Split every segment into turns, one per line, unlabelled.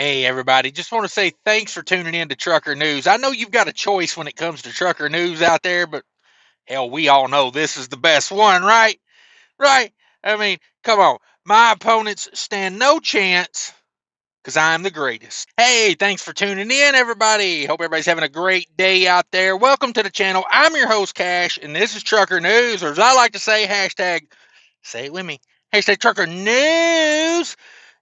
Hey, everybody. Just want to say thanks for tuning in to Trucker News. I know you've got a choice when it comes to Trucker News out there, but hell, we all know this is the best one, right? Right? I mean, come on. My opponents stand no chance because I'm the greatest. Hey, thanks for tuning in, everybody. Hope everybody's having a great day out there. Welcome to the channel. I'm your host, Cash, and this is Trucker News, or as I like to say, hashtag, say it with me, hashtag Trucker News.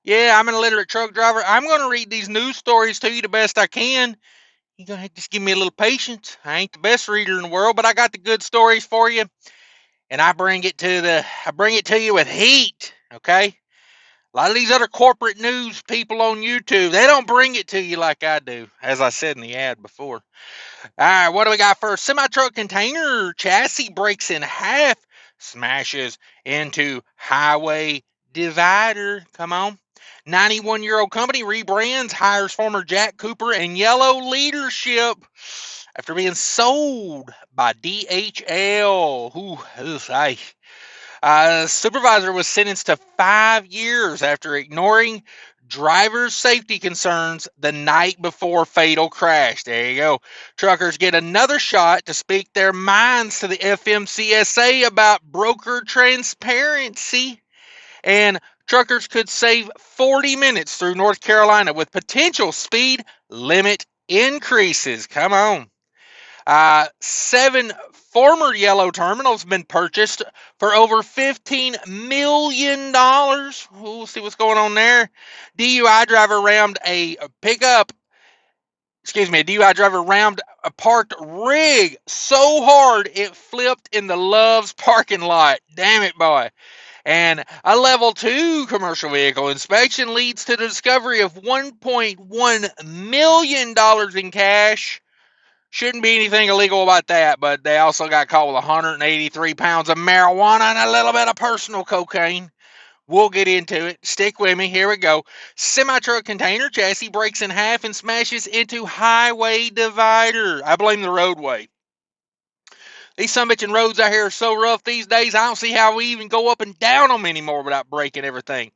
Yeah, I'm an illiterate truck driver. I'm going to read these news stories to you the best I can. You're going to have to just give me a little patience. I ain't the best reader in the world, but I got the good stories for you, and I bring it to you with heat, okay? A lot of these other corporate news people on YouTube, they don't bring it to you like I do, as I said in the ad before. All right, what do we got first? Semi-truck container chassis breaks in half, smashes into highway divider. Come on. 91-year-old company rebrands, hires former Jack Cooper and Yellow leadership after being sold by DHL. Supervisor was sentenced to 5 years after ignoring driver's safety concerns the night before fatal crash. There you go. Truckers get another shot to speak their minds to the FMCSA about broker transparency. And truckers could save 40 minutes through North Carolina with potential speed limit increases. Come on. 7 former Yellow terminals have been purchased for over $15 million. We'll see what's going on there. DUI driver rammed a parked rig so hard it flipped in the Love's parking lot. Damn it, boy. And a level 2 commercial vehicle inspection leads to the discovery of $1.1 million in cash. Shouldn't be anything illegal about that, but they also got caught with 183 pounds of marijuana and a little bit of personal cocaine. We'll get into it. Stick with me. Here we go. Semi-truck container chassis breaks in half and smashes into highway divider. I blame the roadway. These sumbitching roads out here are so rough these days, I don't see how we even go up and down them anymore without breaking everything.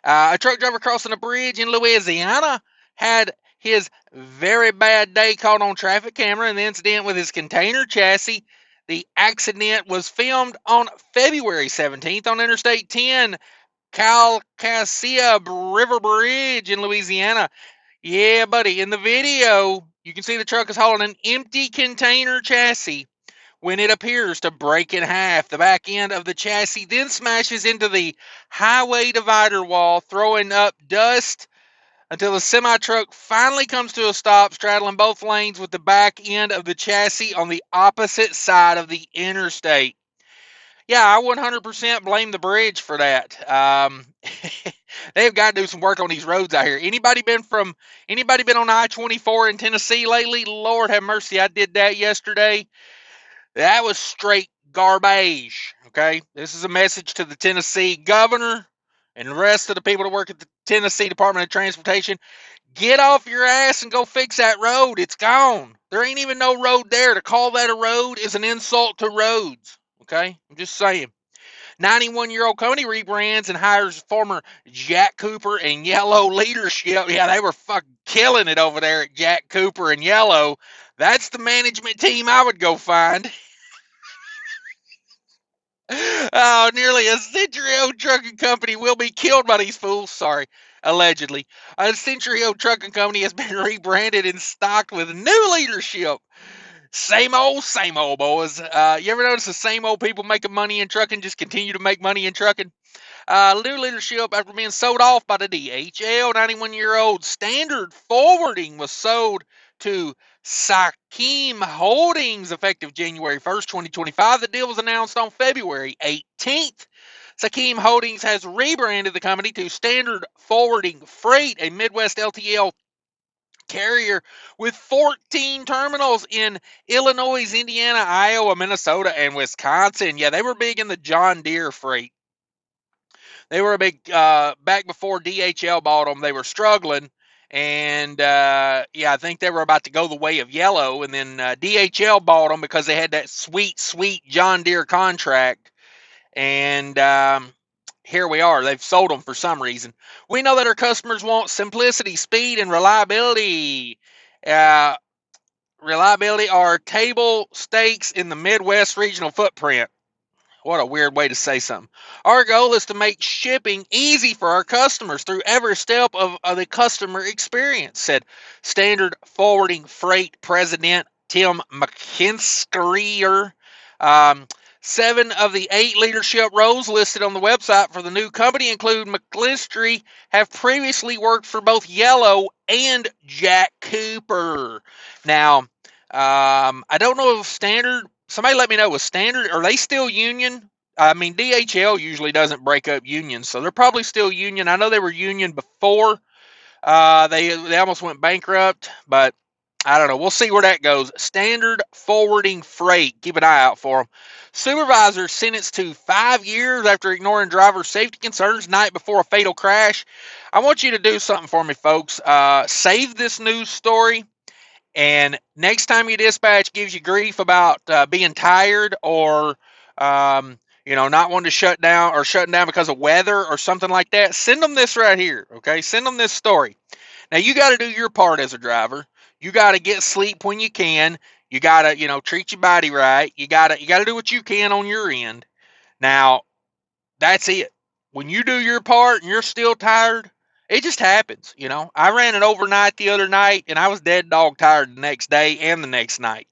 A truck driver crossing a bridge in Louisiana had his very bad day caught on traffic camera in the incident with his container chassis. The accident was filmed on February 17th on Interstate 10, Calcasieu River Bridge in Louisiana. Yeah, buddy, in the video, you can see the truck is hauling an empty container chassis when it appears to break in half. The back end of the chassis then smashes into the highway divider wall, throwing up dust until the semi-truck finally comes to a stop, straddling both lanes with the back end of the chassis on the opposite side of the interstate. Yeah, I 100% blame the bridge for that. They've got to do some work on these roads out here. Anybody been on I-24 in Tennessee lately? Lord have mercy, I did that yesterday. That was straight garbage, okay? This is a message to the Tennessee governor and the rest of the people that work at the Tennessee Department of Transportation. Get off your ass and go fix that road. It's gone. There ain't even no road there. To call that a road is an insult to roads, okay? I'm just saying. 91-year-old company rebrands and hires former Jack Cooper and Yellow leadership. Yeah, they were fucking killing it over there at Jack Cooper and Yellow. That's the management team I would go find. Oh, nearly a century-old trucking company will be killed by these fools. Sorry, allegedly. A century-old trucking company has been rebranded and stocked with new leadership. Same old, boys. You ever notice the same old people making money in trucking just continue to make money in trucking? New leadership after being sold off by the DHL. 91-year-old Standard Forwarding was sold to Sakim Holdings effective January 1st, 2025. The deal was announced on February 18th. Sakim Holdings has rebranded the company to Standard Forwarding Freight, a Midwest LTL carrier with 14 terminals in Illinois, Indiana, Iowa, Minnesota, and Wisconsin. Yeah, they were big in the John Deere freight. They were a big, back before DHL bought them, they were struggling. And, yeah, I think they were about to go the way of Yellow. And then DHL bought them because they had that sweet, sweet John Deere contract. And here we are. They've sold them for some reason. We know that our customers want simplicity, speed, and reliability. Uh, Reliability are table stakes in the Midwest regional footprint. What a weird way to say something. Our goal is to make shipping easy for our customers through every step of the customer experience, said Standard Forwarding Freight President Tim McKinstry. Um, 7 of the 8 leadership roles listed on the website for the new company include McKinstry have previously worked for both Yellow and Jack Cooper. Now, I don't know if Standard. Somebody let me know. Was Standard, are they still union? I mean, DHL usually doesn't break up unions, so they're probably still union. I know they were union before they almost went bankrupt, but I don't know. We'll see where that goes. Standard Forwarding Freight. Keep an eye out for them. Supervisor sentenced to 5 years after ignoring driver safety concerns night before a fatal crash. I want you to do something for me, folks. Save this news story. And next time your dispatch gives you grief about being tired or, not wanting to shut down or shutting down because of weather or something like that, send them this right here, okay? Send them this story. Now, you got to do your part as a driver. You got to get sleep when you can. You got to, treat your body right. You got to do what you can on your end. Now, that's it. When you do your part and you're still tired, it just happens. I ran it overnight the other night and I was dead dog tired the next day and the next night.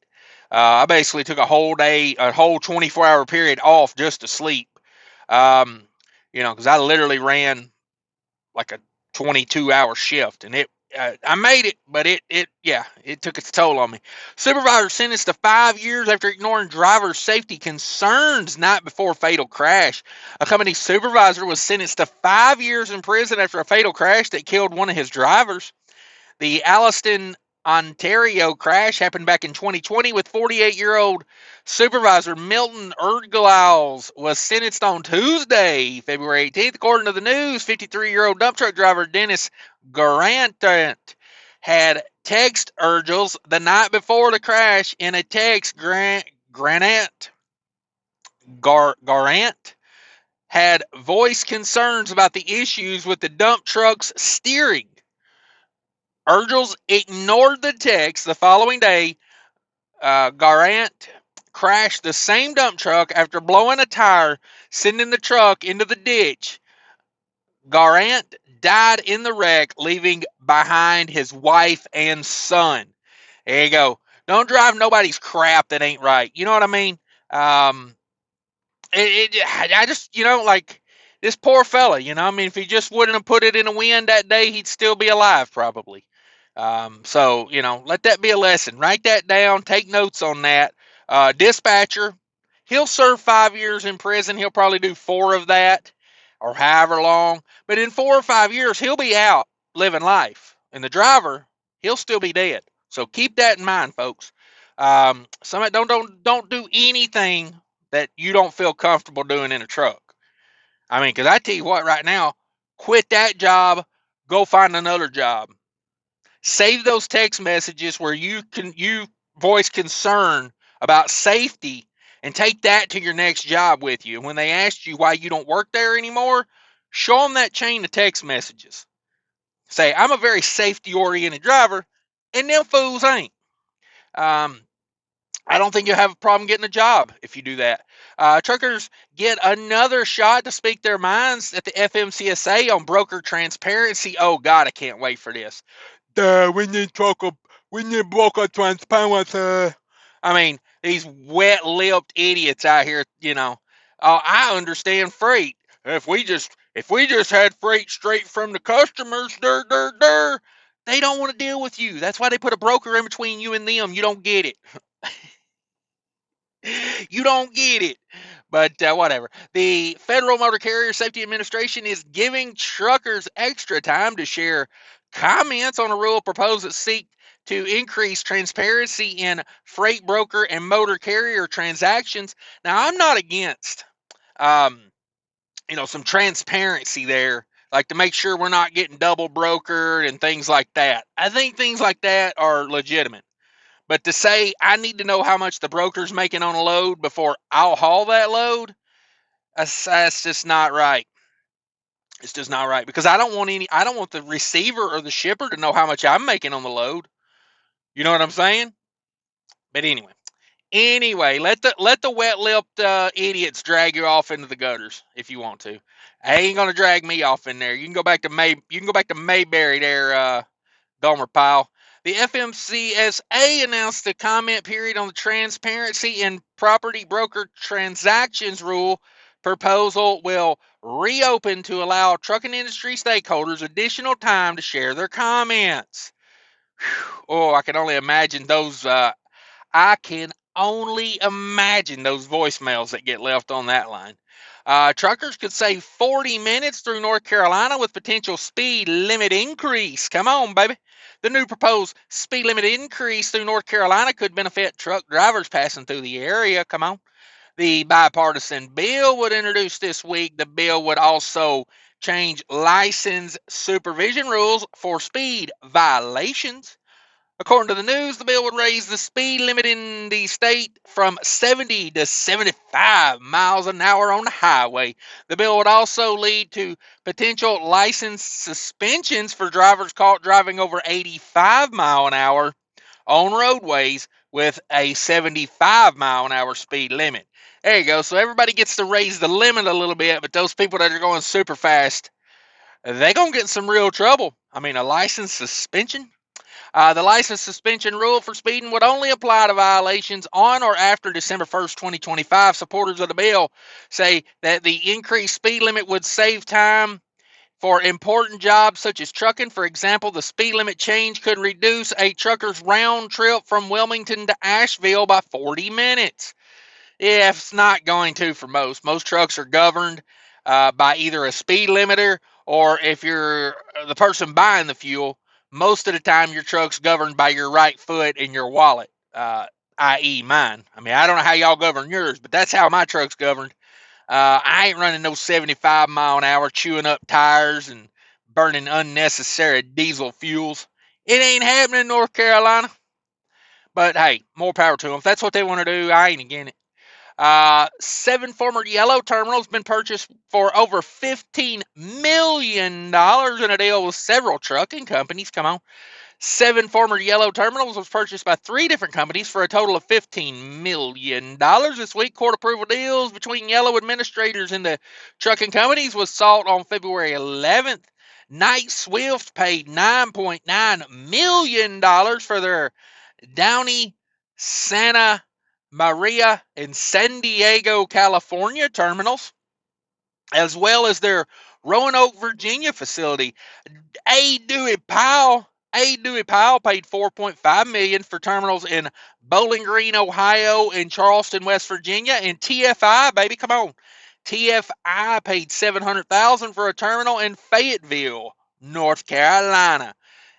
I basically took a whole day, a whole 24-hour period off just to sleep. Because I literally ran like a 22-hour shift, and I made it, but it took its toll on me. Supervisor sentenced to 5 years after ignoring driver safety concerns night before fatal crash. A company supervisor was sentenced to 5 years in prison after a fatal crash that killed one of his drivers. The Alliston, Ontario crash happened back in 2020 with 48-year-old Supervisor Milton Erglaus was sentenced on Tuesday, February 18th. According to the news, 53-year-old dump truck driver Dennis Garant had text Erglaus the night before the crash. In a text, Garant had voiced concerns about the issues with the dump truck's steering. Erglaus ignored the text. The following day, Garant crashed the same dump truck after blowing a tire, sending the truck into the ditch. Garant died in the wreck, leaving behind his wife and son. There you go. Don't drive nobody's crap that ain't right. You know what I mean? I just, like this poor fella, if he just wouldn't have put it in a wind that day, he'd still be alive probably. So, let that be a lesson. Write that down. Take notes on that. Dispatcher, he'll serve 5 years in prison. He'll probably do 4 of that or however long. But in 4 or 5 years, he'll be out living life. And the driver, he'll still be dead. So keep that in mind, folks. Don't do anything that you don't feel comfortable doing in a truck. Because I tell you what, right now, quit that job, go find another job. Save those text messages where you voice concern about safety and take that to your next job with you. When they ask you why you don't work there anymore, show them that chain of text messages. Say, I'm a very safety-oriented driver, and them fools ain't. I don't think you'll have a problem getting a job if you do that. Truckers get another shot to speak their minds at the FMCSA on broker transparency. Oh, God, I can't wait for this. We need broker transparency. These wet-lipped idiots out here, I understand freight. If we just had freight straight from the customers, they don't want to deal with you. That's why they put a broker in between you and them. You don't get it. You don't get it. But whatever. The Federal Motor Carrier Safety Administration is giving truckers extra time to share comments on a rule proposed that seek to increase transparency in freight broker and motor carrier transactions. Now, I'm not against, some transparency there, like to make sure we're not getting double brokered and things like that. I think things like that are legitimate. But to say I need to know how much the broker's making on a load before I'll haul that load, that's just not right. It's just not right because I don't want the receiver or the shipper to know how much I'm making on the load. You know what I'm saying? But anyway, let the wet lipped idiots drag you off into the gutters if you want to. I ain't gonna drag me off in there. You can go back to Mayberry there, Gomer Pyle. The FMCSA announced the comment period on the Transparency in Property Broker Transactions Rule proposal will reopen to allow trucking industry stakeholders additional time to share their comments. Whew. Oh, I can only imagine those. I can only imagine those voicemails that get left on that line. Truckers could save 40 minutes through North Carolina with potential speed limit increase. Come on, baby. The new proposed speed limit increase through North Carolina could benefit truck drivers passing through the area. Come on. The bipartisan bill would introduce this week. The bill would also change license supervision rules for speed violations. According to the news, the bill would raise the speed limit in the state from 70 to 75 miles an hour on the highway. The bill would also lead to potential license suspensions for drivers caught driving over 85 mile an hour on roadways with a 75 mile an hour speed limit. There you go. So everybody gets to raise the limit a little bit, but those people that are going super fast, they're going to get in some real trouble. I mean, a license suspension? The license suspension rule for speeding would only apply to violations on or after December 1st, 2025. Supporters of the bill say that the increased speed limit would save time for important jobs such as trucking. For example, the speed limit change could reduce a trucker's round trip from Wilmington to Asheville by 40 minutes. Yeah, it's not going to for most. Most trucks are governed by either a speed limiter or if you're the person buying the fuel, most of the time your truck's governed by your right foot and your wallet, i.e. mine. I mean, I don't know how y'all govern yours, but that's how my truck's governed. I ain't running no 75 mile an hour chewing up tires and burning unnecessary diesel fuels. It ain't happening in North Carolina. But hey, more power to them. If that's what they want to do, I ain't against it. 7 former yellow terminals been purchased for over $15 million in a deal with several trucking companies. Come on. 7 former yellow terminals was purchased by 3 different companies for a total of $15 million this week. Court approval deals between yellow administrators and the trucking companies was sought on February 11th. Knight Swift paid $9.9 million for their Downey, Santa Maria, and San Diego, California terminals, as well as their Roanoke, Virginia facility. A. Dewey Powell paid $4.5 million for terminals in Bowling Green, Ohio, and Charleston, West Virginia. And TFI, baby, come on. TFI paid $700,000 for a terminal in Fayetteville, North Carolina.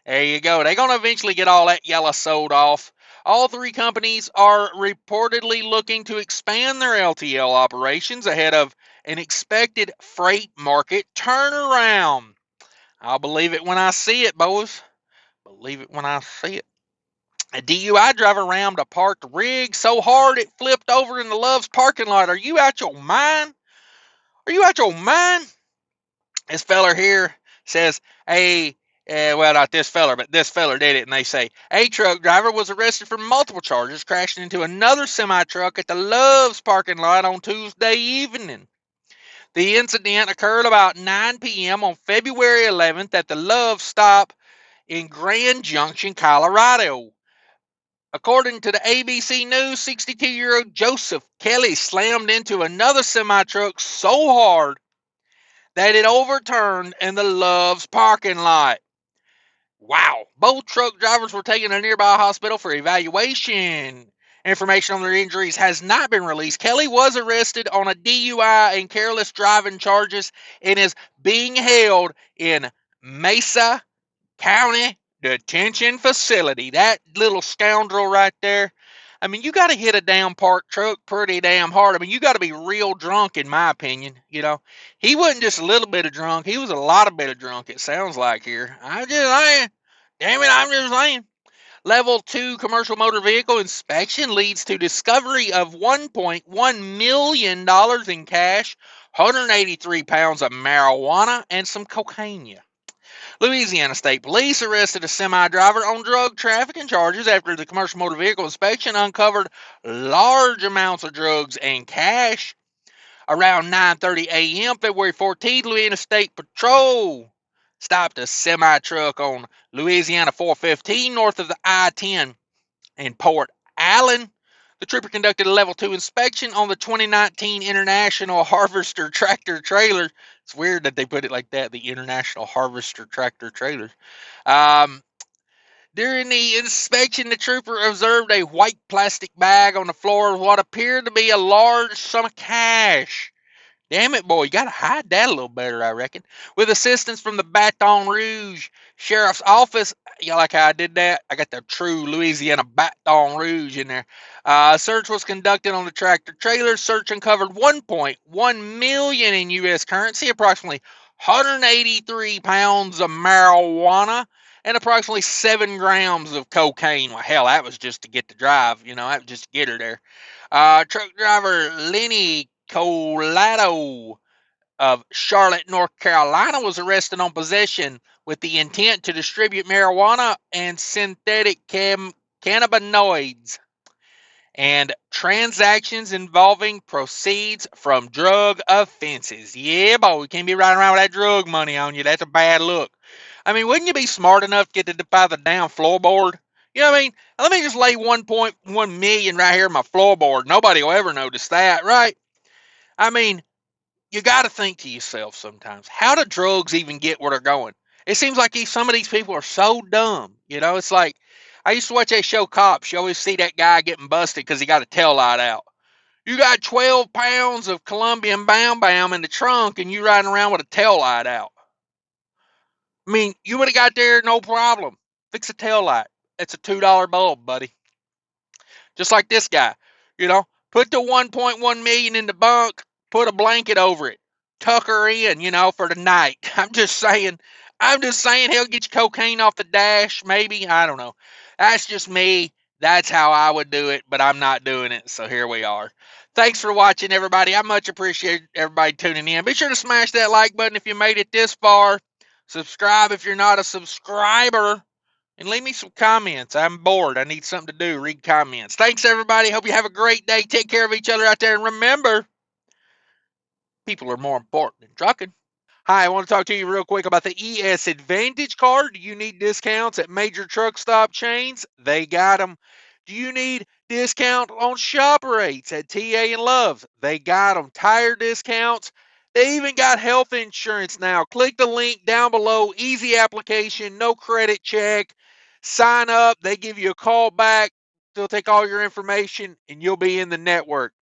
There you go. They're going to eventually get all that yellow sold off. All 3 companies are reportedly looking to expand their LTL operations ahead of an expected freight market turnaround. I'll believe it when I see it, boys. Believe it when I see it. A DUI driver rammed a parked rig so hard it flipped over in the Love's parking lot. Are you out your mind? Are you out your mind? This feller here says, hey, well, not this feller, but this feller did it. And they say, a truck driver was arrested for multiple charges, crashing into another semi-truck at the Love's parking lot on Tuesday evening. The incident occurred about 9 p.m. on February 11th at the Love stop in Grand Junction, Colorado. According to the ABC News, 62-year-old Joseph Kelly slammed into another semi-truck so hard that it overturned in the Love's parking lot. Wow. Both truck drivers were taken to a nearby hospital for evaluation. Information on their injuries has not been released. Kelly was arrested on a DUI and careless driving charges and is being held in Mesa County Detention Facility. That little scoundrel right there. I mean, you got to hit a damn parked truck pretty damn hard. I mean, you got to be real drunk, in my opinion. You know, he wasn't just a little bit of drunk. He was a lot of bit of drunk, it sounds like here. I'm just saying. Damn it, I'm just saying. Level 2 commercial motor vehicle inspection leads to discovery of $1.1 million in cash, 183 pounds of marijuana, and some cocaine. Louisiana State Police arrested a semi-driver on drug trafficking charges after the commercial motor vehicle inspection uncovered large amounts of drugs and cash. Around 9:30 a.m. February 14th, Louisiana State Patrol stopped a semi-truck on Louisiana 415 north of the I-10 in Port Allen. The trooper conducted a level 2 inspection on the 2019 International Harvester tractor trailer. It's weird that they put it like that, the International Harvester tractor trailer. Um, During the inspection, the trooper observed a white plastic bag on the floor of what appeared to be a large sum of cash. Damn it, boy, you gotta hide that a little better, I reckon. With assistance from the Baton Rouge Sheriff's Office, you like how I did that? I got the true Louisiana Baton Rouge in there. Search was conducted on the tractor trailer. Search uncovered 1.1 million in U.S. currency, approximately 183 pounds of marijuana, and approximately 7 grams of cocaine. Well, hell, that was just to get the drive, that was just to get her there. Truck driver Lenny Colado of Charlotte, North Carolina, was arrested on possession with the intent to distribute marijuana and synthetic cannabinoids and transactions involving proceeds from drug offenses. Yeah, boy, you can't be riding around with that drug money on you. That's a bad look. I mean, wouldn't you be smart enough to get to defy the damn floorboard? You know what I mean? Let me just lay 1.1 million right here in my floorboard. Nobody will ever notice that, right? I mean, you got to think to yourself sometimes, how do drugs even get where they're going? It seems like some of these people are so dumb. It's like, I used to watch that show Cops. You always see that guy getting busted because he got a tail light out. You got 12 pounds of Colombian Bam Bam in the trunk and you riding around with a tail light out. I mean, you would have got there no problem. Fix a tail light. It's a $2 bulb, buddy. Just like this guy. Put the 1.1 million in the bunk, put a blanket over it, tuck her in, for the night. I'm just saying he'll get you cocaine off the dash, maybe. I don't know. That's just me. That's how I would do it, but I'm not doing it. So here we are. Thanks for watching, everybody. I much appreciate everybody tuning in. Be sure to smash that like button if you made it this far. Subscribe if you're not a subscriber. And leave me some comments. I'm bored. I need something to do. Read comments. Thanks, everybody. Hope you have a great day. Take care of each other out there. And remember, people are more important than trucking. Hi, I want to talk to you real quick about the ES Advantage card. Do you need discounts at major truck stop chains? They got them. Do you need discount on shop rates at TA and Love's? They got them. Tire discounts. They even got health insurance now. Click the link down below. Easy application, no credit check. Sign up. They give you a call back. They'll take all your information and you'll be in the network.